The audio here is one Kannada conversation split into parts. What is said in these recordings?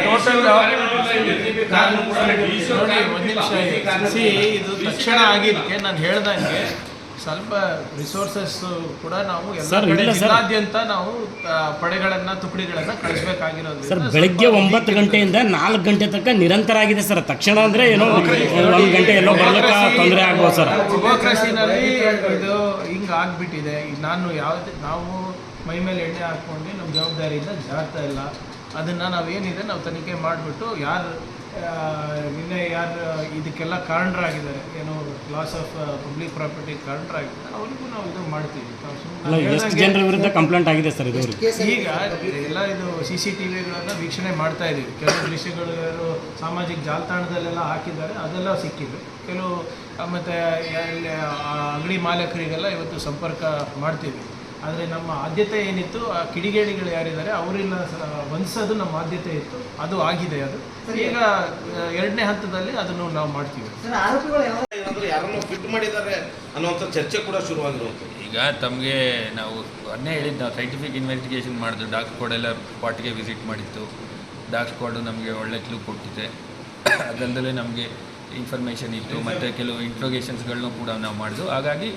ಟೋಟಲ್ ಒಂದು ನಿಮಿಷ ಇದು ತಕ್ಷಣ ಆಗಿದ್ದಕ್ಕೆ ನಾನು ಹೇಳ್ದಂಗೆ ಸ್ವಲ್ಪ ರಿಸೋರ್ಸಸ್ ಕೂಡ ನಾವು ಜಿಲ್ಲಾದ್ಯಂತ ನಾವು ಪಡೆಗಳನ್ನು ತುಕಡಿಗಳನ್ನು ಕಳಿಸ್ಬೇಕಾಗಿರೋದು ಸರ್. ಬೆಳಗ್ಗೆ 9 ಗಂಟೆಯಿಂದ 4 ಗಂಟೆ ತನಕ ನಿರಂತರ ಆಗಿದೆ ಸರ್. ತಕ್ಷಣ ಅಂದರೆ ಏನೋ 1 ಗಂಟೆ ಎಲ್ಲೋ ಬರಲಿಕ್ಕೆ ತೊಂದರೆ ಆಗ್ಬೋದು ಸರ್. ಡೆಮೋಕ್ರಸಿನಲ್ಲಿ ಇದು ಹಿಂಗೆ ಆಗಿಬಿಟ್ಟಿದೆ. ನಾವು ಮೈ ಮೇಲೆ ಎಣ್ಣೆ ಹಾಕ್ಕೊಂಡು ನಮ್ಮ ಜವಾಬ್ದಾರಿಯಿಂದ ಜಾಗ್ತಾ ಇಲ್ಲ. ಅದನ್ನು ನಾವೇನಿದೆ ನಾವು ತನಿಖೆ ಮಾಡಿಬಿಟ್ಟು ಯಾರು ಇದಕ್ಕೆಲ್ಲ ಕಾರಣರಾಗಿದ್ದಾರೆ, ಏನು ಲಾಸ್ ಆಫ್ ಪಬ್ಲಿಕ್ ಪ್ರಾಪರ್ಟಿ ಕಾರಣರಾಗಿದ್ದಾರೆ, ಅವರಿಗೂ ನಾವು ಇದು ಮಾಡ್ತೀವಿ. ಎಷ್ಟು ಜನರ ವಿರುದ್ಧ ಕಂಪ್ಲೇಂಟ್ ಆಗಿದೆ ಸರ್? ಇದು ಈಗ ಎಲ್ಲ ಇದು CCTVಗಳನ್ನು ವೀಕ್ಷಣೆ ಮಾಡ್ತಾ ಇದ್ದೀವಿ. ಕೆಲವು ದೃಶ್ಯಗಳು ಸಾಮಾಜಿಕ ಜಾಲತಾಣದಲ್ಲೆಲ್ಲ ಹಾಕಿದ್ದಾರೆ, ಅದೆಲ್ಲ ಸಿಕ್ಕಿದೆ. ಕೆಲವು ಮತ್ತು ಅಂಗಡಿ ಮಾಲೀಕರಿಗೆಲ್ಲ ಇವತ್ತು ಸಂಪರ್ಕ ಮಾಡ್ತೀವಿ. ಆದರೆ ನಮ್ಮ ಆದ್ಯತೆ ಏನಿತ್ತು, ಆ ಕಿಡಿಗೇಡಿಗಳು ಯಾರಿದ್ದಾರೆ ಅವರೆಲ್ಲ ಬಂಧಿಸೋದು ನಮ್ಮ ಆದ್ಯತೆ ಇತ್ತು. ಅದು ಆಗಿದೆ. ಅದು ಈಗ 2ನೇ ಹಂತದಲ್ಲಿ ಅದನ್ನು ನಾವು ಮಾಡ್ತೀವಿ. ಯಾರನ್ನು ಫಿಟ್ ಮಾಡಿದ್ದಾರೆ ಅನ್ನೋಂಥ ಚರ್ಚೆ ಕೂಡ ಶುರುವಾಗಿರುವಂಥದ್ದು. ಈಗ ತಮಗೆ ನಾವು ಅದನ್ನೇ ಹೇಳಿದ್ದು, ನಾವು ಸೈಂಟಿಫಿಕ್ ಇನ್ವೆಸ್ಟಿಗೇಷನ್ ಮಾಡಿದ್ದು. ಡಾಗ್ ಸ್ಕ್ವಾಡ್ ಎಲ್ಲ ಸ್ಪಾಟ್ಗೆ ವಿಸಿಟ್ ಮಾಡಿತ್ತು. ಡಾಗ್ ಸ್ಕ್ವಾಡು ನಮಗೆ ಒಳ್ಳೆ ಕ್ಲೂ ಕೊಟ್ಟಿದೆ. ಅದಲ್ಲದೆ ನಮಗೆ ಇನ್ಫಾರ್ಮೇಷನ್ ಇತ್ತು ಮತ್ತು ಕೆಲವು ಇಂಟ್ರೋಗೇಷನ್ಸ್ಗಳನ್ನೂ ಕೂಡ ನಾವು ಮಾಡಿದ್ವು. ಹಾಗಾಗಿ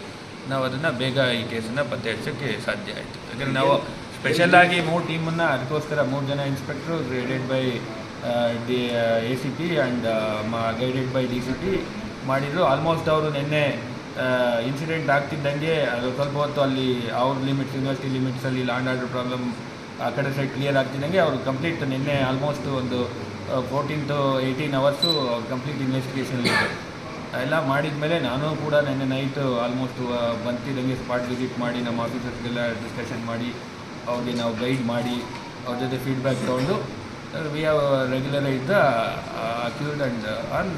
ನಾವು ಅದನ್ನು ಬೇಗ ಈ ಕೇಸನ್ನು ಪತ್ತೆ ಹಚ್ಚೋಕ್ಕೆ ಸಾಧ್ಯ ಆಯಿತು. ಯಾಕಂದರೆ ನಾವು ಸ್ಪೆಷಲಾಗಿ 3 ಟೀಮನ್ನು ಅದಕ್ಕೋಸ್ಕರ 3 ಜನ ಇನ್ಸ್ಪೆಕ್ಟ್ರು guided by ACP and guided by DCP ಮಾಡಿದರು. ಆಲ್ಮೋಸ್ಟ್ ಅವರು ನಿನ್ನೆ ಇನ್ಸಿಡೆಂಟ್ ಆಗ್ತಿದ್ದಂಗೆ ಅದು ಸ್ವಲ್ಪ ಹೊತ್ತು ಅಲ್ಲಿ ಅವ್ರ ಲಿಮಿಟ್ಸ್, ಯೂನಿವರ್ಸಿಟಿ ಲಿಮಿಟ್ಸಲ್ಲಿ ಲ್ಯಾಂಡ್ ಆರ್ಡರ್ ಪ್ರಾಬ್ಲಮ್ ಆ ಕಡೆ ಸೈಡ್ ಕ್ಲಿಯರ್ ಆಗ್ತಿದ್ದಂಗೆ ಅವರು ಕಂಪ್ಲೀಟ್ ನಿನ್ನೆ ಆಲ್ಮೋಸ್ಟ್ ಒಂದು 14 to 18 ಅವರ್ಸು ಅವ್ರು ಕಂಪ್ಲೀಟ್ ಇನ್ವೆಸ್ಟಿಗೇಷನ್ ಇದೆ. ಎಲ್ಲ ಮಾಡಿದ ಮೇಲೆ ನಾನು ಕೂಡ ನಿನ್ನೆ ನೈಟು ಆಲ್ಮೋಸ್ಟ್ ಬಂತಿದ್ದಂಗೆ ಸ್ಪಾಟ್ ವಿಸಿಟ್ ಮಾಡಿ ನಮ್ಮ ಆಫೀಸರ್ಸ್ಗೆಲ್ಲ ಡಿಸ್ಕಷನ್ ಮಾಡಿ ಅವ್ರಿಗೆ ನಾವು ಗೈಡ್ ಮಾಡಿ ಅವ್ರ ಜೊತೆ ಫೀಡ್ಬ್ಯಾಕ್ ತೊಗೊಂಡು we have regularise the accused and on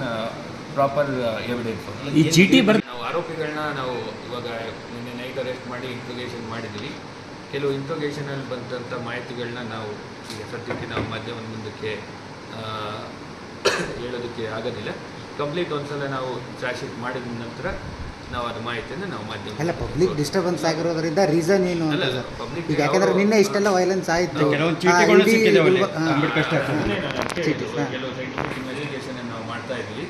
proper evidence. ಈ ಚೀಟಿ ನಾವು ಆರೋಪಿಗಳನ್ನ ನಾವು ಇವಾಗ ನಿನ್ನೆ ನೈಟ್ ಅರೆಸ್ಟ್ ಮಾಡಿ ಇಂಟ್ರೋಗೇಷನ್ ಮಾಡಿದ್ದೀವಿ. ಕೆಲವು ಇಂಟ್ರೋಗೇಷನಲ್ಲಿ ಬಂದಂಥ ಮಾಹಿತಿಗಳನ್ನ ನಾವು ಈಗ ಸದ್ಯಕ್ಕೆ ನಾವು ಮಾಧ್ಯಮದ ಮುಂದಕ್ಕೆ ಹೇಳೋದಕ್ಕೆ ಆಗೋದಿಲ್ಲ. ಕಂಪ್ಲೀಟ್ ಒಂದ್ಸಲ ನಾವು ಚಾರ್ಜ್ ಶೀಟ್ ಮಾಡಿದ ನಂತರ ನಾವು ಅದು ಮಾಹಿತಿಯನ್ನು ನಾವು ಮಾಧ್ಯಮ ಅಲ್ಲ ಪಬ್ಲಿಕ್ ಡಿಸ್ಟರ್ಬೆನ್ಸ್ ಆಗಿರೋದ್ರಿಂದ ರೀಸನ್ ಏನು ಅಂತ ಸರ್? ಈಗ ಯಾಕಂದರೆ ನಿನ್ನೆ ಇಷ್ಟೆಲ್ಲ ವೈಲೆನ್ಸ್ ಆಯಿತು, ಕೆಲವು ಸೈಂಟಿಫಿಕ್ ಇನ್ವೆಸ್ಟಿಗೇಷನ್ ನಾವು ಮಾಡ್ತಾ ಇದ್ವಿ.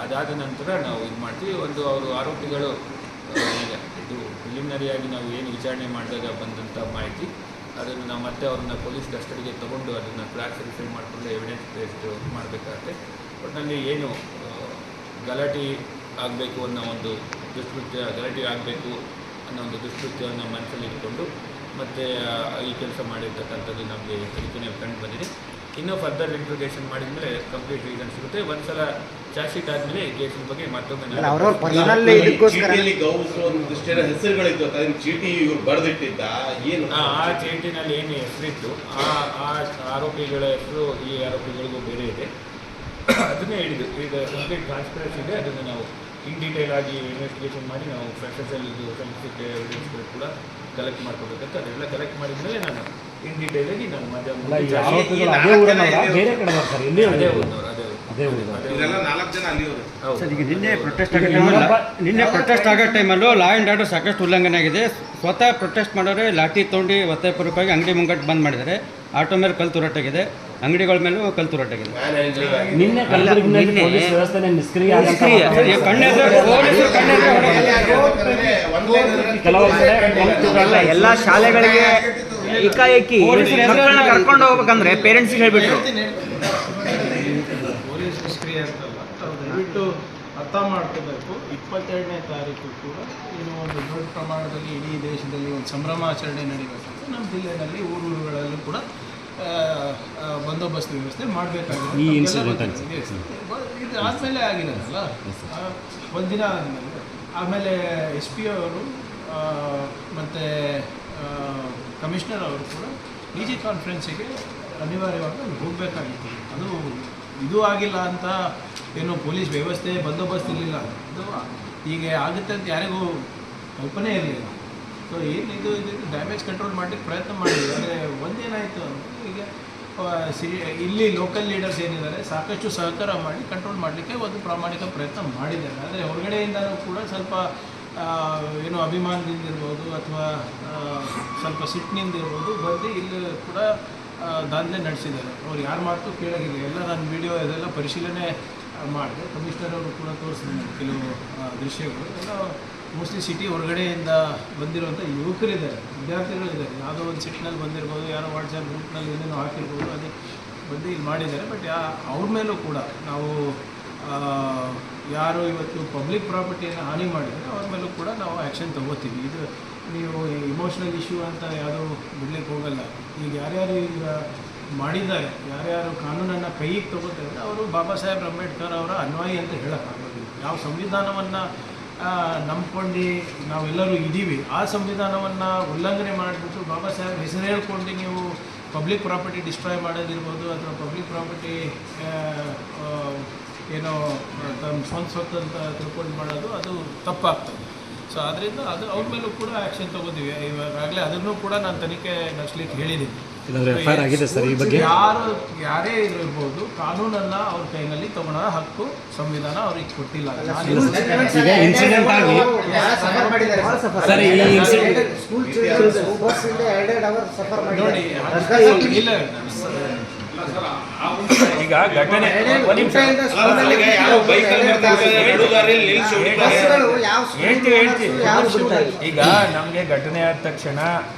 ಅದಾದ ನಂತರ ನಾವು ಇದು ಮಾಡ್ತೀವಿ. ಒಂದು ಅವರು ಆರೋಪಿಗಳು ಈಗ ಇದು ಪ್ರಿಲಿಮಿನರಿಯಾಗಿ ನಾವು ಏನು ವಿಚಾರಣೆ ಮಾಡಿದಾಗ ಬಂದಂಥ ಮಾಹಿತಿ ಅದನ್ನು ನಾವು ಮತ್ತೆ ಅವ್ರನ್ನ ಪೊಲೀಸ್ ಕಸ್ಟಡಿಗೆ ತೊಗೊಂಡು ಅದನ್ನು ಕ್ಲಾಸಿಫೈ ಮಾಡಿಕೊಂಡು ಎವಿಡೆನ್ಸ್ ಬೇಸ್ಡ್ ಮಾಡಬೇಕಾಗುತ್ತೆ. ಒಟ್ಟಿನಲ್ಲಿ ಏನು ಗಲಾಟೆ ಆಗಬೇಕು ಅನ್ನೋ ಒಂದು ದುಷ್ಕೃತ್ಯ, ಗಲಾಟೆ ಆಗಬೇಕು ಅನ್ನೋ ಒಂದು ದುಷ್ಕೃತ್ಯವನ್ನು ಮನಸ್ಸಲ್ಲಿ ಇಟ್ಕೊಂಡು ಮತ್ತು ಈ ಕೆಲಸ ಮಾಡಿರ್ತಕ್ಕಂಥದ್ದು ನಮಗೆ ತನಿಖೆಯಲ್ಲಿ ಕಂಡು ಬಂದಿದೆ. ಇನ್ನೂ ಫರ್ದರ್ ಇಂಟ್ರೋಗೇಷನ್ ಮಾಡಿದ ಮೇಲೆ ಕಂಪ್ಲೀಟ್ ರೀಸನ್ ಸಿಗುತ್ತೆ. ಒಂದ್ಸಲ ಚಾರ್ಜ್ ಶೀಟ್ ಆದಮೇಲೆ ಈ ಕೇಸಿನ ಬಗ್ಗೆ ಮತ್ತೊಮ್ಮೆ ಹೆಸರುಗಳಿದ್ದು ಚೀಟಿ ಇವ್ರು ಬರೆದಿಟ್ಟಿದ್ದ ಏನು ಆ ಚೀಟಿನಲ್ಲಿ ಏನು ಹೆಸರಿತ್ತು ಆ ಆರೋಪಿಗಳ ಹೆಸರು ಈ ಆರೋಪಿಗಳಿಗೂ ಬೇರೆ ಇದೆ. ಅದನ್ನೇ ಹೇಳಿದ್ದು. ಈಗ ಕಂಪ್ಲೀಟ್ ಕಾನ್ಸ್ಪಿರಸಿ ಇದೆ. ಅದನ್ನು ನಾವು ಇನ್ ಡೀಟೇಲ್ ಆಗಿ ಇನ್ವೆಸ್ಟಿಗೇಷನ್ ಮಾಡಿ ನಾವು ಫ್ರೆಶಲ್ಲಿ ಇದು ಸೈಂಟಿಫಿಕ್ ಎವಿಡೆನ್ಸ್ಗಳು ಕೂಡ ಕಲೆಕ್ಟ್ ಮಾಡ್ಕೋಬೇಕಂತ ಅದೆಲ್ಲ ಕಲೆಕ್ಟ್ ಮಾಡಿದ ಮೇಲೆ ನಾನು ಇನ್ ಡೀಟೇಲ್ ಆಗಿ ನಾನು ಮಾಧ್ಯಮ ನಿನ್ನೆ ಪ್ರೊಟೆಸ್ಟ್ ಆಗೋ ಟೈಮಲ್ಲೂ ಲಾ ಆ್ಯಂಡ್ ಆರ್ಡರ್ ಸಾಕಷ್ಟು ಉಲ್ಲಂಘನೆ ಆಗಿದೆ. ಸ್ವತಃ ಪ್ರೊಟೆಸ್ಟ್ ಮಾಡೋರೆ ಲಾಠಿ ತೊಗೊಂಡು ಒತ್ತಾಯಪೂರ್ವಕವಾಗಿ ಅಂಗಡಿ ಮುಂಗಟ್ಟು ಬಂದ್ ಮಾಡಿದ್ದಾರೆ. ಆಟೋ ಮೇಲೆ ಕಲ್ಲು ತೂರಾಟಾಗಿದೆ, ಅಂಗಡಿಗಳ ಮೇಲೂ ಕಲ್ಲು ತೂರಾಟಾಗಿದೆ. ಎಲ್ಲ ಶಾಲೆಗಳಿಗೆ ಏಕಾಏಕಿ ಮಕ್ಕಳನ್ನ ಕರ್ಕೊಂಡು ಹೋಗ್ಬೇಕಂದ್ರೆ ಪೇರೆಂಟ್ಸ್ಗೆ ಹೇಳ್ಬಿಟ್ರು. ಪೊಲೀಸ್ ನಿಷ್ಕ್ರಿಯ ಅಂತಲ್ಲ, ದಯವಿಟ್ಟು ಅರ್ಥ ಮಾಡ್ಕೋಬೇಕು. 22ನೇ ತಾರೀಕು ಕೂಡ ಏನು ಒಂದು ದೊಡ್ಡ ಪ್ರಮಾಣದಲ್ಲಿ ಇಡೀ ದೇಶದಲ್ಲಿ ಒಂದು ಸಂಭ್ರಮಾಚರಣೆ ನಡೀಬೇಕಂತ ನಮ್ಮ ಜಿಲ್ಲೆಯಲ್ಲಿ ಊರುಗಳಲ್ಲೂ ಕೂಡ ಬಂದೋಬಸ್ತ್ ವ್ಯವಸ್ಥೆ ಮಾಡಬೇಕಾಗಿದೆ. ಇದು ಆದಮೇಲೆ ಆಗಿರೋದಲ್ಲ, ಒಂದಿನ ಆದಮೇಲೆ ಆಮೇಲೆ SP ಅವರು ಮತ್ತು ಕಮಿಷನರ್ ಅವರು ಕೂಡ DG ಕಾನ್ಫರೆನ್ಸಿಗೆ ಅನಿವಾರ್ಯವಾಗಿ ಹೋಗಬೇಕಾಗಿತ್ತು. ಅದು ಇದು ಆಗಿಲ್ಲ ಅಂತ ಏನು ಪೊಲೀಸ್ ವ್ಯವಸ್ಥೆ ಬಂದೋಬಸ್ತ್ ಇರಲಿಲ್ಲ, ಇದು ಹೀಗೆ ಆಗುತ್ತೆ ಅಂತ ಯಾರಿಗೂ ಕಲ್ಪನೆ ಇರಲಿಲ್ಲ. ಸೊ ಏನು ಇದು ಡ್ಯಾಮೇಜ್ ಕಂಟ್ರೋಲ್ ಮಾಡಲಿಕ್ಕೆ ಪ್ರಯತ್ನ ಮಾಡಿದ್ವಿ. ಆದರೆ ಒಂದೇನಾಯಿತು ಅಂದರೆ ಈಗ ಇಲ್ಲಿ ಲೋಕಲ್ ಲೀಡರ್ಸ್ ಏನಿದ್ದಾರೆ ಸಾಕಷ್ಟು ಸಹಕಾರ ಮಾಡಿ ಕಂಟ್ರೋಲ್ ಮಾಡಲಿಕ್ಕೆ ಒಂದು ಪ್ರಾಮಾಣಿಕ ಪ್ರಯತ್ನ ಮಾಡಿದ್ದಾರೆ. ಆದರೆ ಹೊರಗಡೆಯಿಂದನೂ ಕೂಡ ಸ್ವಲ್ಪ ಏನು ಅಭಿಮಾನದಿಂದ ಇರ್ಬೋದು ಅಥವಾ ಸ್ವಲ್ಪ ಸಿಟ್ಟಿನಿಂದ ಇರ್ಬೋದು ಬಂದು ಇಲ್ಲಿ ಕೂಡ ದಾಂಧಲೆ ನಡೆಸಿದ್ದಾರೆ. ಅವ್ರು ಯಾರ ಮಾತು ಕೇಳೋದಿಲ್ಲ. ಎಲ್ಲ ನಾನು ವಿಡಿಯೋ ಇದೆಲ್ಲ ಪರಿಶೀಲನೆ ಮಾಡಿದೆ. ಕಮಿಷನರ್ ಅವರು ಕೂಡ ತೋರಿಸಿದ್ರು ಕೆಲವು ದೃಶ್ಯಗಳು. ಎಲ್ಲ ಮೋಸ್ಟ್ಲಿ ಸಿಟಿ ಹೊರಗಡೆಯಿಂದ ಬಂದಿರುವಂಥ ಯುವಕರಿದ್ದಾರೆ, ವಿದ್ಯಾರ್ಥಿಗಳಿದ್ದಾರೆ. ಯಾವುದೋ ಒಂದು ಸಿಟಿನಲ್ಲಿ ಬಂದಿರ್ಬೋದು, ಯಾರೋ ವಾಟ್ಸಪ್ ಗ್ರೂಪ್ನಲ್ಲಿ ಏನೇನೋ ಹಾಕಿರ್ಬೋದು, ಅದಕ್ಕೆ ಬಂದು ಇಲ್ಲಿ ಮಾಡಿದ್ದಾರೆ. ಬಟ್ ಅವ್ರ ಮೇಲೂ ಕೂಡ ನಾವು ಯಾರು ಇವತ್ತು ಪಬ್ಲಿಕ್ ಪ್ರಾಪರ್ಟಿಯನ್ನು ಹಾನಿ ಮಾಡಿದರೆ ಅವ್ರ ಮೇಲೂ ಕೂಡ ನಾವು ಆ್ಯಕ್ಷನ್ ತೊಗೋತೀವಿ. ಇದು ನೀವು ಇಮೋಷ್ನಲ್ ಇಶ್ಯೂ ಅಂತ ಯಾವುದೂ ಬಿಡ್ಲಿಕ್ಕೆ ಹೋಗಲ್ಲ. ಈಗ ಯಾರ್ಯಾರು ಈಗ ಮಾಡಿದ್ದಾರೆ, ಯಾರ್ಯಾರು ಕಾನೂನನ್ನು ಕೈಗೆ ತೊಗೋತಾರೆ ಅವರು ಬಾಬಾ ಸಾಹೇಬ್ ಅಂಬೇಡ್ಕರ್ ಅವರ ಅನ್ವಯಿ ಅಂತ ಹೇಳೋಕ್ಕಾಗೋದಿಲ್ಲ. ಯಾವ ಸಂವಿಧಾನವನ್ನು ನಂಬ್ಕೊಂಡು ನಾವೆಲ್ಲರೂ ಇದ್ದೀವಿ, ಆ ಸಂವಿಧಾನವನ್ನು ಉಲ್ಲಂಘನೆ ಮಾಡಿಬಿಟ್ಟು ಬಾಬಾ ಸಾಹೇಬ್ ಹೆಸರು ಹೇಳ್ಕೊಂಡು ನೀವು ಪಬ್ಲಿಕ್ ಪ್ರಾಪರ್ಟಿ ಡಿಸ್ಟ್ರಾಯ್ ಮಾಡೋದಿರ್ಬೋದು, ಅಥವಾ ಪಬ್ಲಿಕ್ ಪ್ರಾಪರ್ಟಿ ಏನೋ ತಮ್ಮ ಸ್ವಂತ ಅಂತ ತಿಳ್ಕೊಂಡು ಮಾಡೋದು ಅದು ತಪ್ಪಾಗ್ತದೆ. ಸೊ ಅದರಿಂದ ಅದು ಅವ್ರ ಮೇಲೂ ಕೂಡ ಆ್ಯಕ್ಷನ್ ತೊಗೋತೀವಿ. ಇವಾಗಲೇ ಅದನ್ನು ಕೂಡ ನಾನು ತನಿಖೆ ನಡೆಸಲಿಕ್ಕೆ ಹೇಳಿದ್ದೀನಿ. FIR ಆಗಿದೆ ಸರ್ ಈ ಬಗ್ಗೆ. ಯಾರೇ ಇರ್ಬೋದು, ಕಾನೂನನ್ನು ಅವ್ರ ಕೈನಲ್ಲಿ ತಗೊಳ್ಳೋ ಹಕ್ಕು ಸಂವಿಧಾನ ಅವ್ರಿಗೆ ಕೊಟ್ಟಿಲ್ಲ. ಈಗ ಇನ್ಸಿಡೆಂಟ್ ಆಗಿ ಸರ್ ಈ ಇನ್ಸಿಡೆಂಟ್ ನೋಡಿ ಇಲ್ಲ ಈಗ ಘಟನೆ ಈಗ ನಮಗೆ ಘಟನೆ ಆದ ತಕ್ಷಣ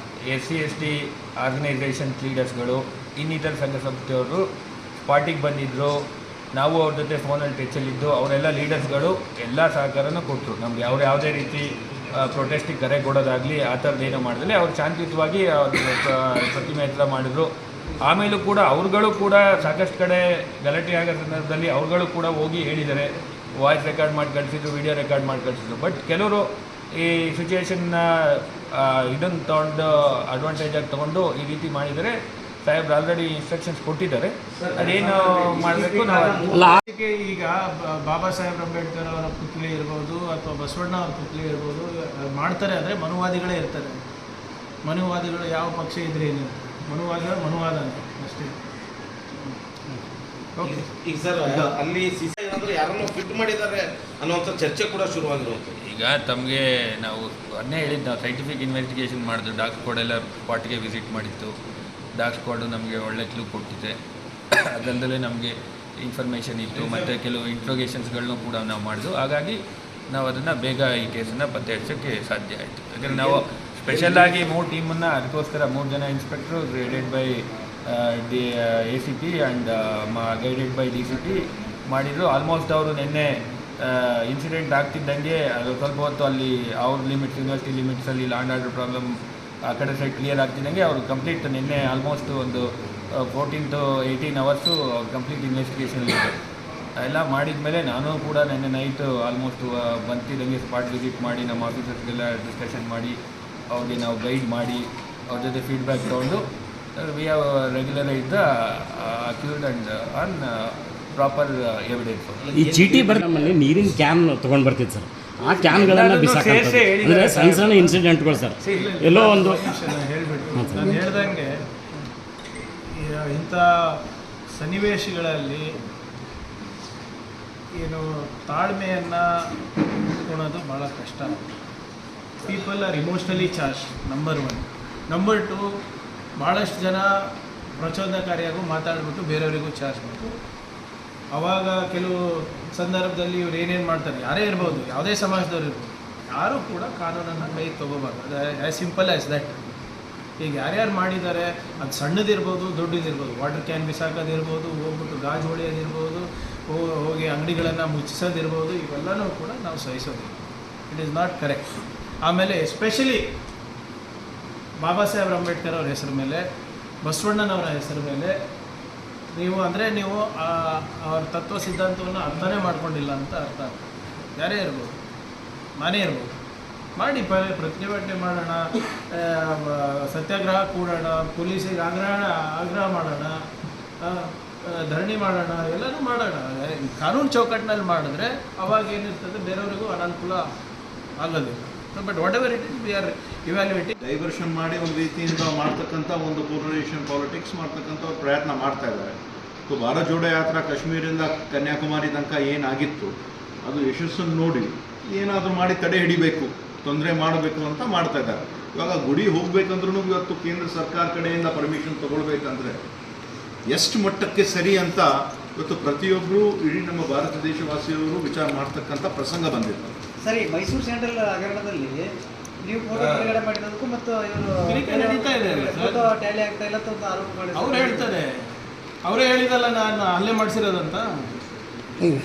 SC/ST ಆರ್ಗನೈಸೇಷನ್ ಲೀಡರ್ಸ್ಗಳು, ಇನ್ನಿತರ ಸಂಘ ಸಂಸ್ಥೆಯವರು ಸ್ಪಾಟಿಗೆ ಬಂದಿದ್ದರು. ನಾವು ಅವ್ರ ಜೊತೆ ಫೋನಲ್ಲಿ ಟಚಲ್ಲಿದ್ದು ಅವರೆಲ್ಲ ಲೀಡರ್ಸ್ಗಳು ಎಲ್ಲ ಸಹಕಾರನೂ ಕೊಟ್ಟರು ನಮಗೆ. ಅವ್ರು ಯಾವುದೇ ರೀತಿ ಪ್ರೊಟೆಸ್ಟಿಗೆ ಕರೆ ಕೊಡೋದಾಗಲಿ ಆ ಥರದ್ದು ಏನೋ ಮಾಡಿದ್ರೆ ಅವ್ರು ಶಾಂತಿಯುತವಾಗಿ ಪ್ರತಿಮೆ ಹತ್ರ ಮಾಡಿದ್ರು. ಆಮೇಲೂ ಕೂಡ ಅವ್ರುಗಳು ಕೂಡ ಸಾಕಷ್ಟು ಕಡೆ ಗಲಾಟೆ ಆಗೋ ಸಂದರ್ಭದಲ್ಲಿ ಅವ್ರುಗಳು ಕೂಡ ಹೋಗಿ ಹೇಳಿದ್ದಾರೆ, ವಾಯ್ಸ್ ರೆಕಾರ್ಡ್ ಮಾಡಿ ಕಳಿಸಿದ್ರು, ವಿಡಿಯೋ ರೆಕಾರ್ಡ್ ಮಾಡಿ ಕಳಿಸಿದ್ರು. ಬಟ್ ಕೆಲವರು ಈ ಸಿಚುವೇಶನ್ನ ಇದನ್ನು ತೊಗೊಂಡು ಅಡ್ವಾಂಟೇಜಾಗಿ ತೊಗೊಂಡು ಈ ರೀತಿ ಮಾಡಿದರೆ ಸಾಹೇಬ್ರು ಆಲ್ರೆಡಿ ಇನ್ಸ್ಟ್ರಕ್ಷನ್ಸ್ ಕೊಟ್ಟಿದ್ದಾರೆ. ಅದೇನು ಮಾಡಬೇಕು ನಾವು ಈಗ ಬಾಬಾ ಸಾಹೇಬ್ ಅಂಬೇಡ್ಕರ್ ಅವರ ಪುತ್ಲಿ ಇರ್ಬೋದು ಅಥವಾ ಬಸವಣ್ಣ ಅವರ ಪುತ್ಲಿ ಇರ್ಬೋದು ಮಾಡ್ತಾರೆ. ಅಂದರೆ ಮನುವಾದಿಗಳೇ ಇರ್ತಾರೆ. ಮನುವಾದಿಗಳು ಯಾವ ಪಕ್ಷ ಇದ್ರೆ ಏನಿಲ್ಲ, ಮನುವಾದಿಗಳು ಮನುವಾದ ಅಂತ ಅಷ್ಟೇ. ಈಗ ಸರ್ ಅಲ್ಲಿ ಏನಾದರೂ ಯಾರನ್ನೋ ಫಿಟ್ ಮಾಡಿದ್ದಾರೆ ಅನ್ನೋಂಥ ಚರ್ಚೆ ಕೂಡ ಶುರುವಾಗಿರುವಂಥದ್ದು. ಈಗ ತಮಗೆ ನಾವು ಅದನ್ನೇ ಹೇಳಿದ್ದು, ನಾವು ಸೈಂಟಿಫಿಕ್ ಇನ್ವೆಸ್ಟಿಗೇಷನ್ ಮಾಡಿದ್ದು. ಡಾಗ್ ಸ್ಕ್ವಾಡ್ ಎಲ್ಲ ಸ್ಪಾಟ್ಗೆ ವಿಸಿಟ್ ಮಾಡಿತ್ತು. ಡಾಗ್ ಸ್ಕ್ವಾಡು ನಮಗೆ ಒಳ್ಳೆ ಕ್ಲೂ ಕೊಟ್ಟಿದೆ. ಅದಲ್ಲದೆ ನಮಗೆ ಇನ್ಫಾರ್ಮೇಷನ್ ಇತ್ತು ಮತ್ತು ಕೆಲವು ಇಂಟ್ರೋಗೇಷನ್ಸ್ಗಳನ್ನೂ ಕೂಡ ನಾವು ಮಾಡಿದ್ವು. ಹಾಗಾಗಿ ನಾವು ಅದನ್ನು ಬೇಗ ಈ ಕೇಸನ್ನು ಪತ್ತೆ ಹಚ್ಚೋಕ್ಕೆ ಸಾಧ್ಯ ಆಯಿತು. ಯಾಕಂದರೆ ನಾವು ಸ್ಪೆಷಲಾಗಿ 3 ಟೀಮನ್ನು ಅದಕ್ಕೋಸ್ಕರ 3 ಜನ ಇನ್ಸ್ಪೆಕ್ಟ್ರು guided by ACP and guided by DCP ಮಾಡಿದರು. ಆಲ್ಮೋಸ್ಟ್ ಅವರು ನಿನ್ನೆ ಇನ್ಸಿಡೆಂಟ್ ಆಗ್ತಿದ್ದಂಗೆ ಅದು ಸ್ವಲ್ಪ ಹೊತ್ತು ಅಲ್ಲಿ ಅವ್ರ ಲಿಮಿಟ್ಸ್, ಯೂನಿವರ್ಸಿಟಿ ಲಿಮಿಟ್ಸಲ್ಲಿ ಲ್ಯಾಂಡ್ ಆರ್ಡರ್ ಪ್ರಾಬ್ಲಮ್ ಆ ಕಡೆ ಸೈಡ್ ಕ್ಲಿಯರ್ ಆಗ್ತಿದ್ದಂಗೆ ಅವರು ಕಂಪ್ಲೀಟ್ ನಿನ್ನೆ ಆಲ್ಮೋಸ್ಟ್ ಒಂದು 14 to 18 hours ಅವ್ರು ಕಂಪ್ಲೀಟ್ ಇನ್ವೆಸ್ಟಿಗೇಷನ್ ಇದೆ. ಎಲ್ಲ ಮಾಡಿದ ಮೇಲೆ ನಾನು ಕೂಡ ನಿನ್ನೆ ನೈಟ್ ಆಲ್ಮೋಸ್ಟ್ ಬಂತಿದ್ದಂಗೆ ಸ್ಪಾಟ್ ವಿಸಿಟ್ ಮಾಡಿ ನಮ್ಮ ಆಫೀಸರ್ಸ್ಗೆಲ್ಲ ಡಿಸ್ಕಷನ್ ಮಾಡಿ ಅವ್ರಿಗೆ ನಾವು ಗೈಡ್ ಮಾಡಿ ಅವ್ರ ಜೊತೆ ಫೀಡ್ಬ್ಯಾಕ್ ತೊಗೊಂಡು we have regularise the accused and on proper evidence. ಈ ಚೀಟಿ ಬರೀ ನಮ್ಮಲ್ಲಿ ನೀರಿನ ಕ್ಯಾನ್ ತೊಗೊಂಡು ಬರ್ತಿತ್ತು ಸರ್. ಆ ಕ್ಯಾನ್ಗಳನ್ನು ಬಿಸಾಕಂತಾರೆ. ಅಂದರೆ ಸಣ್ಣ ಸಣ್ಣ ಇನ್ಸಿಡೆಂಟ್ಗಳು ಸರ್. ಎಲ್ಲೋ ಒಂದು ಹೇಳಿಬಿಟ್ಟು ನಾನು ಹೇಳ್ದಂಗೆ ಇಂಥ ಸನ್ನಿವೇಶಗಳಲ್ಲಿ ಏನು ತಾಳ್ಮೆಯನ್ನು ಉಳ್ಕೊಳ್ಳೋದು ಭಾಳ ಕಷ್ಟ. People are emotionally charge, number 1. Number 2, ಭಾಳಷ್ಟು ಜನ ಪ್ರಚೋದನಕಾರಿಯಾಗೂ ಮಾತಾಡಿಬಿಟ್ಟು ಬೇರೆಯವರಿಗೂ ಚಾರ್ಜ್ ಮಾಡ್ತಾರೆ. ಆವಾಗ ಕೆಲವು ಸಂದರ್ಭದಲ್ಲಿ ಇವ್ರು ಏನೇನು ಮಾಡ್ತಾರೆ, ಯಾರೇ ಇರ್ಬೋದು, ಯಾವುದೇ ಸಮಾಜದವ್ರು ಇರ್ಬೋದು, ಯಾರೂ ಕೂಡ ಕಾನೂನನ್ನು ಕೈಗೆ ತೊಗೋಬಾರ್ದು. ಅದು ಆ್ಯಸ್ ಸಿಂಪಲ್ ಆ್ಯಸ್ ದಟ್. ಈಗ ಯಾರ್ಯಾರು ಮಾಡಿದ್ದಾರೆ, ಅದು ಸಣ್ಣದಿರ್ಬೋದು ದೊಡ್ಡದಿರ್ಬೋದು, ವಾಟರ್ ಕ್ಯಾನ್ ಬಿಸಾಕೋದಿರ್ಬೋದು, ಹೋಗ್ಬಿಟ್ಟು ಗಾಜು ಹೊಳೆಯೋದಿರ್ಬೋದು, ಹೋಗಿ ಅಂಗಡಿಗಳನ್ನು ಮುಚ್ಚಿಸೋದಿರ್ಬೋದು, ಇವೆಲ್ಲನೂ ಕೂಡ ನಾವು ಸಹಿಸೋದಿಲ್ಲ. It is not correct. ಆಮೇಲೆ ಎಸ್ಪೆಷಲಿ ಬಾಬಾ ಸಾಹೇಬ್ ಅಂಬೇಡ್ಕರ್ ಅವ್ರ ಹೆಸರು ಮೇಲೆ, ಬಸವಣ್ಣನವರ ಹೆಸರು ಮೇಲೆ ನೀವು ಅವ್ರ ತತ್ವ ಸಿದ್ಧಾಂತವನ್ನು ಅರ್ಥನೇ ಮಾಡ್ಕೊಂಡಿಲ್ಲ ಅಂತ ಅರ್ಥ. ಯಾರೇ ಇರ್ಬೋದು, ನಾನೇ ಇರ್ಬೋದು, ಮಾಡಿ ಪ್ರತಿಭಟನೆ ಮಾಡೋಣ, ಸತ್ಯಾಗ್ರಹ ಕೂಡೋಣ, ಪೊಲೀಸಿಗೆ ಆಗ್ರಹ ಮಾಡೋಣ, ಧರಣಿ ಮಾಡೋಣ, ಎಲ್ಲನೂ ಮಾಡೋಣ. ಕಾನೂನು ಚೌಕಟ್ಟಿನಲ್ಲಿ ಮಾಡಿದ್ರೆ ಅವಾಗ ಏನಿರ್ತದೆ, ಬೇರೆಯವರಿಗೂ ಅನಾನುಕೂಲ ಆಗೋದಿಲ್ಲ. But whatever it is, we are evaluating. Diversion ಮಾಡಿ ಒಂದು ರೀತಿಯಿಂದ ಮಾಡ್ತಕ್ಕಂಥ ಒಂದು ಪೋಲರೈಸೇಷನ್ ಪಾಲಿಟಿಕ್ಸ್ ಮಾಡ್ತಕ್ಕಂಥ ಒಂದು ಪ್ರಯತ್ನ ಮಾಡ್ತಾ ಇದ್ದಾರೆ. ಸೊ ಭಾರತ್ ಜೋಡೋ ಯಾತ್ರಾ ಕಾಶ್ಮೀರಿಂದ ಕನ್ಯಾಕುಮಾರಿ ತನಕ ಏನಾಗಿತ್ತು ಅದು ಯಶಸ್ಸನ್ನು ನೋಡಿ ಏನಾದರೂ ಮಾಡಿ ತಡೆ ಹಿಡಿಬೇಕು, ತೊಂದರೆ ಮಾಡಬೇಕು ಅಂತ ಮಾಡ್ತಾ ಇದ್ದಾರೆ. ಇವಾಗ ಗುಡಿ ಹೋಗ್ಬೇಕಂದ್ರೂ ಇವತ್ತು ಕೇಂದ್ರ ಸರ್ಕಾರ ಕಡೆಯಿಂದ ಪರ್ಮಿಷನ್ ತೊಗೊಳ್ಬೇಕಂದ್ರೆ ಎಷ್ಟು ಮಟ್ಟಕ್ಕೆ ಸರಿ ಅಂತ ಇವತ್ತು ಪ್ರತಿಯೊಬ್ಬರು ಇಡೀ ನಮ್ಮ ಭಾರತ ದೇಶವಾಸಿಯವರು ವಿಚಾರ ಮಾಡ್ತಕ್ಕಂಥ ಪ್ರಸಂಗ ಬಂದಿದೆ. ಸರಿ, ಮೈಸೂರು ಸೆಂಟ್ರಲ್ ಹಗರಣದಲ್ಲಿ ನೀವು ಫೋಟೋ ಬಿಡುಗಡೆ ಮಾಡಿರೋದಕ್ಕೂ ಮತ್ತು ತನಿಖೆ ನಡೀತಾ ಇದೆ ಅಲ್ಲ ಸರ್? ಫೋಟೋ ಟ್ಯಾಲಿ ಆಗ್ತಾ ಇಲ್ಲ ಅಂತ ಒಂದು ಆರೋಪ ಮಾಡಿದ್ರು. ಅವ್ರು ಹೇಳ್ತಾರೆ, ಅವರೇ ಹೇಳಿದಲ್ಲ ನಾನು ಹಲ್ಲೆ ಮಾಡಿಸಿರೋದಂತ,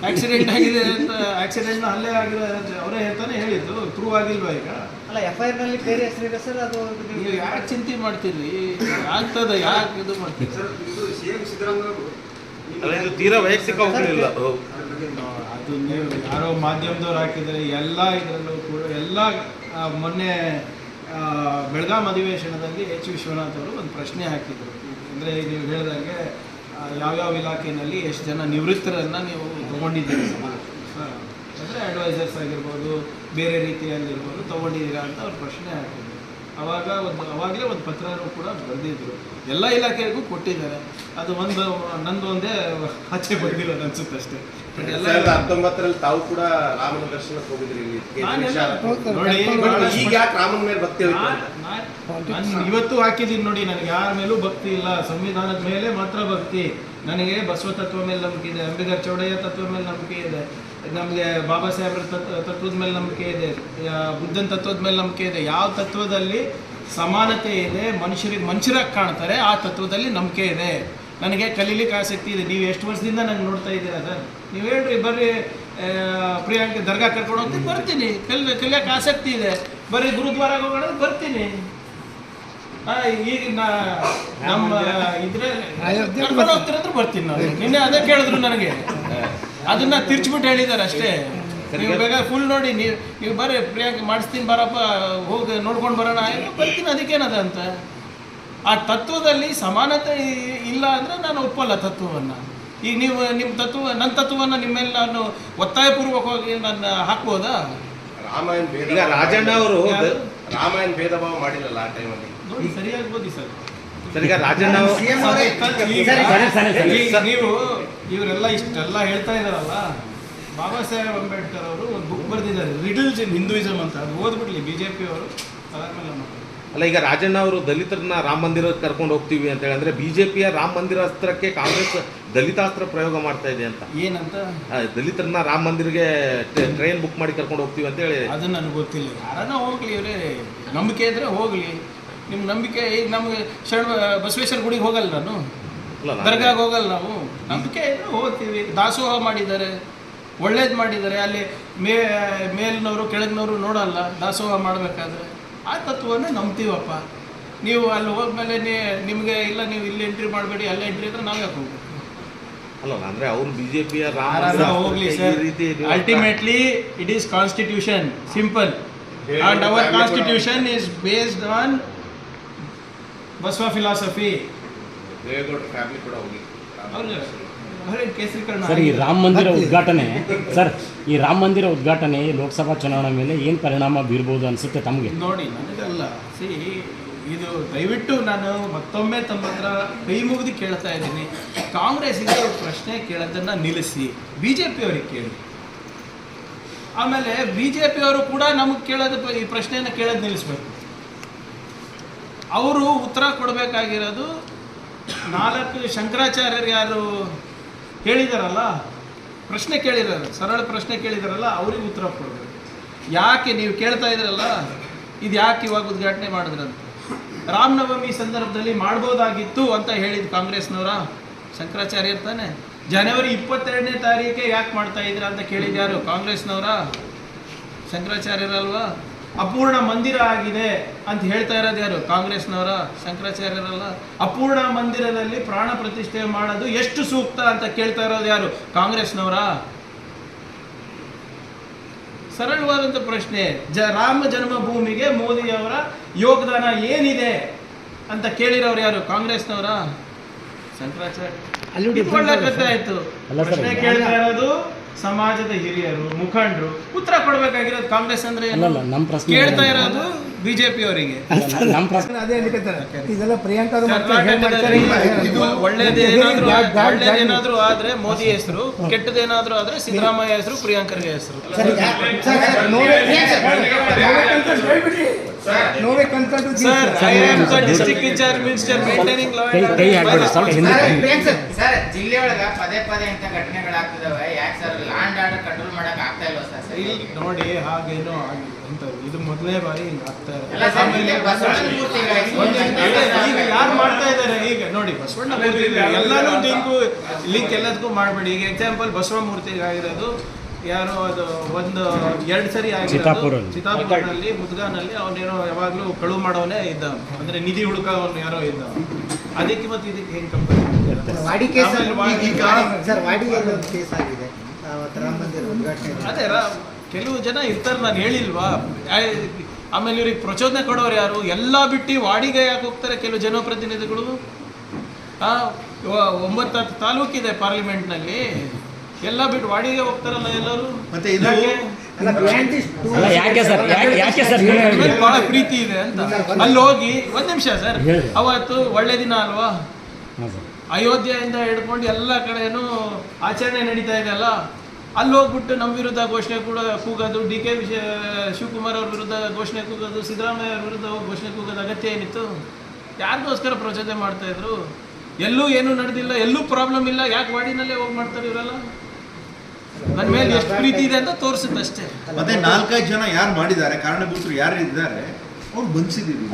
ಆಕ್ಸಿಡೆಂಟ್ ಆಗಿದೆ ಅಂತ, ಆಕ್ಸಿಡೆಂಟ್ನ ಹಲ್ಲೆ ಆಗಿದೆ ಅಂತ ಅವರೇ ಹೇಳ್ತಾನೆ ಹೇಳಿದ್ದು. ಪ್ರೂವ್ ಆಗಿಲ್ವಾ ಈಗ? ಅಲ್ಲ, FIR ನಲ್ಲಿ ಬೇರೆ ಹೆಸರಿದೆ ಸರ್, ಅದು ನೀವು ಯಾಕೆ ಚಿಂತೆ ಮಾಡ್ತೀರಿ? ಆಗ್ತದೆ, ಯಾಕೆ ಇದು ಮಾಡ್ತೀರಿ? ಅಲ್ಲ, ಇದು ತೀರಾ ವೈಯಕ್ತಿಕ ಹೋಗಲಿಲ್ಲ. ಅದು ನೀವು ಯಾರೋ ಮಾಧ್ಯಮದವ್ರು ಹಾಕಿದರೆ ಎಲ್ಲ ಇದರಲ್ಲೂ ಕೂಡ ಎಲ್ಲ ಮೊನ್ನೆ ಬೆಳಗಾಂ ಅಧಿವೇಶನದಲ್ಲಿ H. ವಿಶ್ವನಾಥ್ ಅವರು ಒಂದು ಪ್ರಶ್ನೆ ಹಾಕಿದರು. ಅಂದರೆ ನೀವು ಹೇಳಿದಾಗೆ ಯಾವ್ಯಾವ ಇಲಾಖೆಯಲ್ಲಿ ಎಷ್ಟು ಜನ ನಿವೃತ್ತರನ್ನು ನೀವು ತೊಗೊಂಡಿದ್ದೀರಿ ಅಂದರೆ ಅಡ್ವೈಸರ್ಸ್ ಆಗಿರ್ಬೋದು, ಬೇರೆ ರೀತಿಯಲ್ಲಿರ್ಬೋದು ತೊಗೊಂಡಿದ್ದೀರಾ ಅಂತ ಅವ್ರು ಪ್ರಶ್ನೆ ಹಾಕಿದ್ರು. ಅವಾಗಲೇ ಒಂದು ಪತ್ರನೂ ಕೂಡ ಬರೆದಿದ್ರು. ಎಲ್ಲ ಇಲಾಖೆಗೂ ಕೊಟ್ಟಿದ್ದಾರೆ. ಅದು ನಂದು ಒಂದೇ ಆಚೆ ಬಂದಿಲ್ಲ ಅನ್ಸುತ್ತೆ ಅಷ್ಟೇ. 2019ರಲ್ಲಿ ತಾವು ಕೂಡ ರಾಮನ ದರ್ಶನಕ್ಕೆ ಹೋಗಿದ್ರಿ ಇಲ್ಲಿ. ನೋಡಿ, ಈಗ ಯಾಕೆ ರಾಮನ ಮೇಲೆ ಭಕ್ತಿ ಹೋಯ್ತು ಅಂತ? ನಾನು ಇವತ್ತು ಹಾಕಿದ್ದೀನಿ ನೋಡಿ, ನನಗೆ ಯಾರ ಮೇಲೂ ಭಕ್ತಿ ಇಲ್ಲ, ಸಂವಿಧಾನದ ಮೇಲೆ ಮಾತ್ರ ಭಕ್ತಿ. ನನಗೆ ಬಸವ ತತ್ವ ಮೇಲೆ ನಂಬಿಕೆ ಇದೆ, ಅಂಬೇಡ್ಕರ್ ಚೌಡಯ್ಯ ತತ್ವದ ಮೇಲೆ ನಂಬಿಕೆ ಇದೆ, ನಮಗೆ ಬಾಬಾ ಸಾಹೇಬ್ರ ತತ್ವದ ಮೇಲೆ ನಂಬಿಕೆ ಇದೆ, ಬುದ್ಧನ ತತ್ವದ ಮೇಲೆ ನಂಬಿಕೆ ಇದೆ. ಯಾವ ತತ್ವದಲ್ಲಿ ಸಮಾನತೆ ಇದೆ, ಮನುಷ್ಯರಾಗಿ ಕಾಣ್ತಾರೆ, ಆ ತತ್ವದಲ್ಲಿ ನಂಬಿಕೆ ಇದೆ. ನನಗೆ ಕಲೀಲಿಕ್ಕೆ ಆಸಕ್ತಿ ಇದೆ. ನೀವು ಎಷ್ಟು ವರ್ಷದಿಂದ ನಂಗೆ ನೋಡ್ತಾ ಇದ್ದೀರಾ ಸರ್? ನೀವು ಹೇಳ್ರಿ, ಬರ್ರಿ ಪ್ರಿಯಾಂಕ ದರ್ಗಾ ಕರ್ಕೊಂಡು ಹೋಗ್ತೀನಿ, ಬರ್ತೀನಿ. ಕಲಿಯೋಕ್ಕೆ ಆಸಕ್ತಿ ಇದೆ, ಬರ್ರಿ ಗುರುದ್ವಾರಾಗ ಹೋಗೋಣ, ಬರ್ತೀನಿ. ಈಗ ನಮ್ಮ ಇದ್ರೆ ಕರ್ಕೊಂಡು ಹೋಗ್ತೀರಂದ್ರೆ ಬರ್ತೀನಿ ನಾನು. ನಿನ್ನೆ ಅದೇ ಕೇಳಿದ್ರು ನನಗೆ, ಅದನ್ನ ತಿರ್ಚ್ಬಿಟ್ಟು ಹೇಳಿದ್ದಾರೆ ಅಷ್ಟೇ. ನೀವು ಬೇಗ ಫುಲ್ ನೋಡಿ, ನೀವು ಬರ್ರಿ ಪ್ರಿಯಾಂಕ ಮಾಡಿಸ್ತೀನಿ, ಬರಪ್ಪ, ಹೋಗಿ ನೋಡ್ಕೊಂಡು ಬರೋಣ, ಬರ್ತೀನಿ. ಅದಕ್ಕೇನದ ಅಂತ? ಆ ತತ್ವದಲ್ಲಿ ಸಮಾನತೆ ಇಲ್ಲ ಅಂದರೆ ನಾನು ಒಪ್ಪಲ್ಲ ತತ್ವವನ್ನು. ಈಗ ನೀವು ನನ್ನ ತತ್ವವನ್ನು ನಿಮ್ಮ ಮೇಲೆ ನಾನು ಒತ್ತಾಯಪೂರ್ವಕವಾಗಿ ನಾನು ಹಾಕ್ಬೋದಾ? ರಾಮಾಯಣ ಈಗ ರಾಜಣ್ಣ ಅವರು ರಾಮಾಯಣ ಭೇದ ಭಾವ ಮಾಡಿರಲ್ಲ ಆ ಟೈಮಲ್ಲಿ. ನೋಡಿ, ಸರಿಯಾಗಿ ಓದಿ ಸರ್. ಸರ್, ಈಗ ರಾಜಣ್ಣ ನೀವು ಇವರೆಲ್ಲ ಇಷ್ಟೆಲ್ಲ ಹೇಳ್ತಾ ಇದಾರಲ್ಲ, ಬಾಬಾ ಸಾಹೇಬ್ ಅಂಬೇಡ್ಕರ್ ಅವರು ಒಂದು ಬುಕ್ ಬರೆದಿದ್ದಾರೆ, ರಿಡಲ್ಸ್ ಇನ್ ಹಿಂದೂಯಿಸಮ್ ಅಂತ. ಅದು ಓದ್ಬಿಡ್ಲಿ BJP ಅವರು, ಅದಾದ್ಮೇಲೆ ಅಲ್ಲ, ಈಗ ರಾಜಣ್ಣ ಅವರು ದಲಿತರನ್ನ ರಾಮ ಮಂದಿರಕ್ಕೆ ಕರ್ಕೊಂಡು ಹೋಗ್ತೀವಿ ಅಂತ ಹೇಳಿ, ಅಂದ್ರೆ ಬಿಜೆಪಿಯ ರಾಮ ಮಂದಿರ ಅಸ್ತ್ರಕ್ಕೆ ಕಾಂಗ್ರೆಸ್ ದಲಿತಾಸ್ತ್ರ ಪ್ರಯೋಗ ಮಾಡ್ತಾ ಇದೆ ಅಂತ. ಏನಂತ? ದಲಿತರನ್ನ ರಾಮ ಮಂದಿರಗೆ ಟ್ರೈನ್ ಬುಕ್ ಮಾಡಿ ಕರ್ಕೊಂಡು ಹೋಗ್ತೀವಿ ಅಂತ ಹೇಳಿ. ಅದು ನನಗೆ ಗೊತ್ತಿಲ್ಲ. ಯಾರನ್ನ ಹೋಗ್ಲಿ, ಇವರೇ ನಂಬಿಕೆ ಇದ್ರೆ ಹೋಗ್ಲಿ. ನಿಮ್ಮ ನಂಬಿಕೆ, ಈಗ ನಮ್ಗೆ ಬಸವೇಶ್ವರ ಗುಡಿಗೆ ಹೋಗಲ್ಲ, ನಾನು ದರ್ಗಾಗೆ ಹೋಗಲ್ಲ. ನಾವು ನಂಬಿಕೆ ಇದ್ರೆ ಹೋಗ್ತೀವಿ. ದಾಸೋಹ ಮಾಡಿದ್ದಾರೆ, ಒಳ್ಳೇದು ಮಾಡಿದ್ದಾರೆ. ಅಲ್ಲಿ ಮೇಲಿನವರು ಕೆಳಗಿನವರು ನೋಡಲ್ಲ ದಾಸೋಹ ಮಾಡಬೇಕಾದ್ರೆ. ಆ ತತ್ವವನ್ನು ನಂಬ್ತೀವಪ್ಪ. ನೀವು ಅಲ್ಲಿ ಹೋದ್ಮೇಲೆ ನಿಮಗೆ ಇಲ್ಲ, ನೀವು ಇಲ್ಲಿ ಎಂಟ್ರಿ ಮಾಡಬೇಡಿ, ಅಲ್ಲೇ ಎಂಟ್ರಿ ಅಂದ್ರೆ ನಾವು ಯಾಕೆ ಹೋಗ್ಬೇಕು? ಅಲ್ಲ, ಅಂದ್ರೆ ಅವರು ಬಿಜೆಪಿಯ ಹೋಗ್ಲಿ sir. Ultimately it is constitution, simple. And our constitution is based on Basava philosophy. Family ಕೂಡ ಹೋಗಿ ಸರ್, ಈ ರಾಮ ಮಂದಿರ ಉದ್ಘಾಟನೆ ಈ ರಾಮ ಮಂದಿರ ಉದ್ಘಾಟನೆ ಲೋಕಸಭಾ ಚುನಾವಣೆ ಮೇಲೆ ಏನು ಪರಿಣಾಮ ಬೀರ್ಬೋದು ಅನಿಸುತ್ತೆ ತಮಗೆ? ನೋಡಿ, ನನಗಲ್ಲ. ಇದು ದಯವಿಟ್ಟು ನಾನು ಮತ್ತೊಮ್ಮೆ ತಮ್ಮ ಹತ್ರ ಕೈ ಮುಗಿದು ಕೇಳ್ತಾ ಇದ್ದೀನಿ, ಕಾಂಗ್ರೆಸ್ಸಿಗೆ ಪ್ರಶ್ನೆ ಕೇಳೋದನ್ನು ನಿಲ್ಲಿಸಿ, BJP ಅವ್ರಿಗೆ ಕೇಳಿ. ಆಮೇಲೆ BJP ಅವರು ಕೂಡ ನಮಗೆ ಕೇಳೋದು, ಈ ಪ್ರಶ್ನೆಯನ್ನು ಕೇಳೋದು ನಿಲ್ಲಿಸ್ಬೇಕು. ಅವರು ಉತ್ತರ ಕೊಡಬೇಕಾಗಿರೋದು 4 ಶಂಕರಾಚಾರ್ಯರು ಯಾರು ಹೇಳಿದಾರಲ್ಲ, ಪ್ರಶ್ನೆ ಕೇಳಿದಾರೆ, ಸರಳ ಪ್ರಶ್ನೆ ಕೇಳಿದಾರಲ್ಲ, ಅವ್ರಿಗೆ ಉತ್ತರ ಕೊಡಬೇಕು. ಯಾಕೆ ನೀವು ಕೇಳ್ತಾ ಇದ್ರಲ್ಲ, ಇದು ಯಾಕೆ ಇವಾಗ ಉದ್ಘಾಟನೆ ಮಾಡಿದ್ರಂತ? ರಾಮನವಮಿ ಸಂದರ್ಭದಲ್ಲಿ ಮಾಡ್ಬೋದಾಗಿತ್ತು ಅಂತ ಹೇಳಿದ ಕಾಂಗ್ರೆಸ್ನವರ ಶಂಕರಾಚಾರ್ಯರು ತಾನೆ. ಜನವರಿ 22ನೇ ತಾರೀಕೆ ಯಾಕೆ ಮಾಡ್ತಾ ಇದ್ದೀರಾ ಅಂತ ಕೇಳಿದ್ಯಾರು? ಕಾಂಗ್ರೆಸ್ನವರ ಶಂಕರಾಚಾರ್ಯರಲ್ವಾ? ಅಪೂರ್ಣ ಮಂದಿರ ಆಗಿದೆ ಅಂತ ಹೇಳ್ತಾ ಇರೋದು ಯಾರು? ಕಾಂಗ್ರೆಸ್ನವರ ಶಂಕರಾಚಾರ್ಯರಲ್ಲ. ಅಪೂರ್ಣ ಮಂದಿರದಲ್ಲಿ ಪ್ರಾಣ ಪ್ರತಿಷ್ಠೆ ಮಾಡೋದು ಎಷ್ಟು ಸೂಕ್ತ ಅಂತ ಕೇಳ್ತಾ ಇರೋದು ಯಾರು? ಕಾಂಗ್ರೆಸ್ನವರ. ಸರಳವಾದಂಥ ಪ್ರಶ್ನೆ. ರಾಮ ಜನ್ಮಭೂಮಿಗೆ ಮೋದಿಯವರ ಯೋಗದಾನ ಏನಿದೆ ಅಂತ ಕೇಳಿರೋರು ಯಾರು? ಕಾಂಗ್ರೆಸ್ನವರ ಶಂಕರಾಚಾರ್ಯ. ಆಯ್ತು, ಪ್ರಶ್ನೆ ಕೇಳ್ತಾ ಇರೋದು ಸಮಾಜದ ಹಿರಿಯರು, ಮುಖಂಡರು. ಉತ್ತರ ಕೊಡಬೇಕಾಗಿರೋದು ಕಾಂಗ್ರೆಸ್ ಅಂದ್ರೆ ಕೇಳ್ತಾ ಇರೋದು BJP ಅವರಿಗೆ. ಇದೆಲ್ಲ ಪ್ರಿಯಾಂಕಾ ಒಳ್ಳೇದೇನಾದ್ರೂ ಆದ್ರೆ ಮೋದಿ ಹೆಸರು, ಕೆಟ್ಟದೇನಾದ್ರೂ ಆದ್ರೆ ಸಿದ್ದರಾಮಯ್ಯ ಹೆಸರು, ಪ್ರಿಯಾಂಕರ್ಗೆ ಹೆಸರು. No way consult sir I am the district in charge minister maintaining law ಕೈ ಹಾಕ್ಬಿಡಿ ಸ್ವಲ್ಪ ಹಿಂದೆ ಸರ್ ಜಿಲ್ಲೆ ಒಳಗ ಪದೇ ಪದೇ ಇಂಥ ಘಟನೆಗಳಾಗ್ತಿದಾವೆ ಯಾಕೆ ಸರ್ ಲ್ಯಾಂಡ್ ಆರ್ಡರ್ ಕಂಟ್ರೋಲ್ ಮಾಡಕ್ ಆಗ್ತಾ ಇಲ್ವಾ ಸರ್ ಇಲ್ಲಿ ನೋಡಿ ಹಾಗೇನೋ ಅಂತ ಇದು ಮೊದಲನೇ ಬಾರಿ ಹಿಂಗೆ ಆಗ್ತಾ ಎಲ್ಲ ಸರ್ ಇಲ್ಲೇ ಬಸವಣ್ಣನ ಮೂರ್ತಿಗಳು ಈಗ ಯಾರು ಮಾಡ್ತಾ ಇದ್ದಾರೆ ಈಗ ನೋಡಿ ಬಸವಣ್ಣ ಮೂರ್ತಿ ಎಲ್ಲಾನು ಲಿಂಕ್ ಎಲ್ಲದಕ್ಕೂ ಮಾಡಬೇಡಿ. ಈಗ ಎಕ್ಸಾಂಪಲ್ ಬಸವ ಮೂರ್ತಿಗೆ ಆಗಿರೋದು ಯಾರೋ ಅದು ಒಂದು 2 ಸರಿ ಆಗಿರೋದು ಚಿತ್ತಾಪುರಲ್ಲಿ ಮುದ್ಗಾನಲ್ಲಿ ಅವನೇನೋ ಯಾವಾಗಲೂ ಕಳುವು ಮಾಡೋನೇ ಇದ್ದ, ಅಂದ್ರೆ ನಿಧಿ ಹುಡುಕವನು ಯಾರೋ ಇದ್ದ. ಅದಕ್ಕೆ ಮತ್ತೆ ಇದಕ್ಕೆ ಹೆಂಗೆ ಕಂಪೇರ್ ವಾಡಿ ಕೇಸ್ ಸರ್ ವಾಡಿಯಲ್ಲಿ ಒಂದು ಕೇಸ್ ಆಗಿದೆ ಅವತ್ತು ರಾಮ ಮಂದಿರ ಉದ್ಘಾಟನೆ. ಅದೇ ಕೆಲವು ಜನ ಇರ್ತಾರೆ, ನಾನು ಹೇಳಿಲ್ವಾ. ಆಮೇಲೆ ಇವ್ರಿಗೆ ಪ್ರಚೋದನೆ ಕೊಡೋರು ಯಾರು? ಎಲ್ಲ ಬಿಟ್ಟು ವಾಡಿಗೆ ಯಾಕೆ ಹೋಗ್ತಾರೆ ಕೆಲವು ಜನಪ್ರತಿನಿಧಿಗಳು? 9 ತಾಲೂಕಿದೆ ಪಾರ್ಲಿಮೆಂಟ್ನಲ್ಲಿ, ಎಲ್ಲ ಬಿಟ್ಟು ವಾಡಿಗೆ ಹೋಗ್ತಾರಲ್ಲ ಎಲ್ಲರೂ. ಮತ್ತೆ ಇದು ಅಲ್ಲ ಯಾಕೆ ಸರ್ ಯಾಕೆ ಸರ್ ನೀವೇ ಹೇಳಿ. ಬಹಳ ಪ್ರೀತಿ ಇದೆ ಅಂತ ಅಲ್ಲಿ ಹೋಗಿ ಒಂದ್ ನಿಮಿಷ ಸರ್, ಅವತ್ತು ಒಳ್ಳೆ ದಿನ ಅಲ್ವಾ? ಹಾಂ ಸರ್. ಅಯೋಧ್ಯೆಯಿಂದ ಹಿಡ್ಕೊಂಡು ಎಲ್ಲ ಕಡೆನೂ ಆಚರಣೆ ನಡೀತಾ ಇದೆ ಅಲ್ಲ, ಅಲ್ಲಿ ಹೋಗ್ಬಿಟ್ಟು ನಮ್ಮ ವಿರುದ್ಧ ಘೋಷಣೆ ಕೂಡ ಕೂಗೋದು, DK ಶಿವಕುಮಾರ್ ಅವ್ರ ವಿರುದ್ಧ ಘೋಷಣೆ ಕೂಗೋದು, ಸಿದ್ದರಾಮಯ್ಯ ಅವ್ರ ವಿರುದ್ಧ ಘೋಷಣೆ ಕೂಗೋದು ಅಗತ್ಯ ಏನಿತ್ತು? ಯಾರಿಗೋಸ್ಕರ ಪ್ರಚೋದನೆ ಮಾಡ್ತಾ ಇದ್ರು? ಎಲ್ಲೂ ಏನೂ ನಡೆದಿಲ್ಲ, ಎಲ್ಲೂ ಪ್ರಾಬ್ಲಮ್ ಇಲ್ಲ, ಯಾಕೆ ವಾಡಿನಲ್ಲೇ ಹೋಗಿ ಮಾಡ್ತಾರೆ ಇವರೆಲ್ಲ? ನನ್ನ ಮೇಲೆ ಎಷ್ಟು ಪ್ರೀತಿ ಇದೆ ಅಂತ ತೋರಿಸುತ್ತೆ ಅಷ್ಟೇ. ಮತ್ತೆ 4-5 ಜನ ಯಾರು ಮಾಡಿದ್ದಾರೆ, ಕಾರಣಭೂತರು ಯಾರು ಇದ್ದಾರೆ ಅವ್ರು ಬಂಧಿಸಿದ್ದೀವಿ.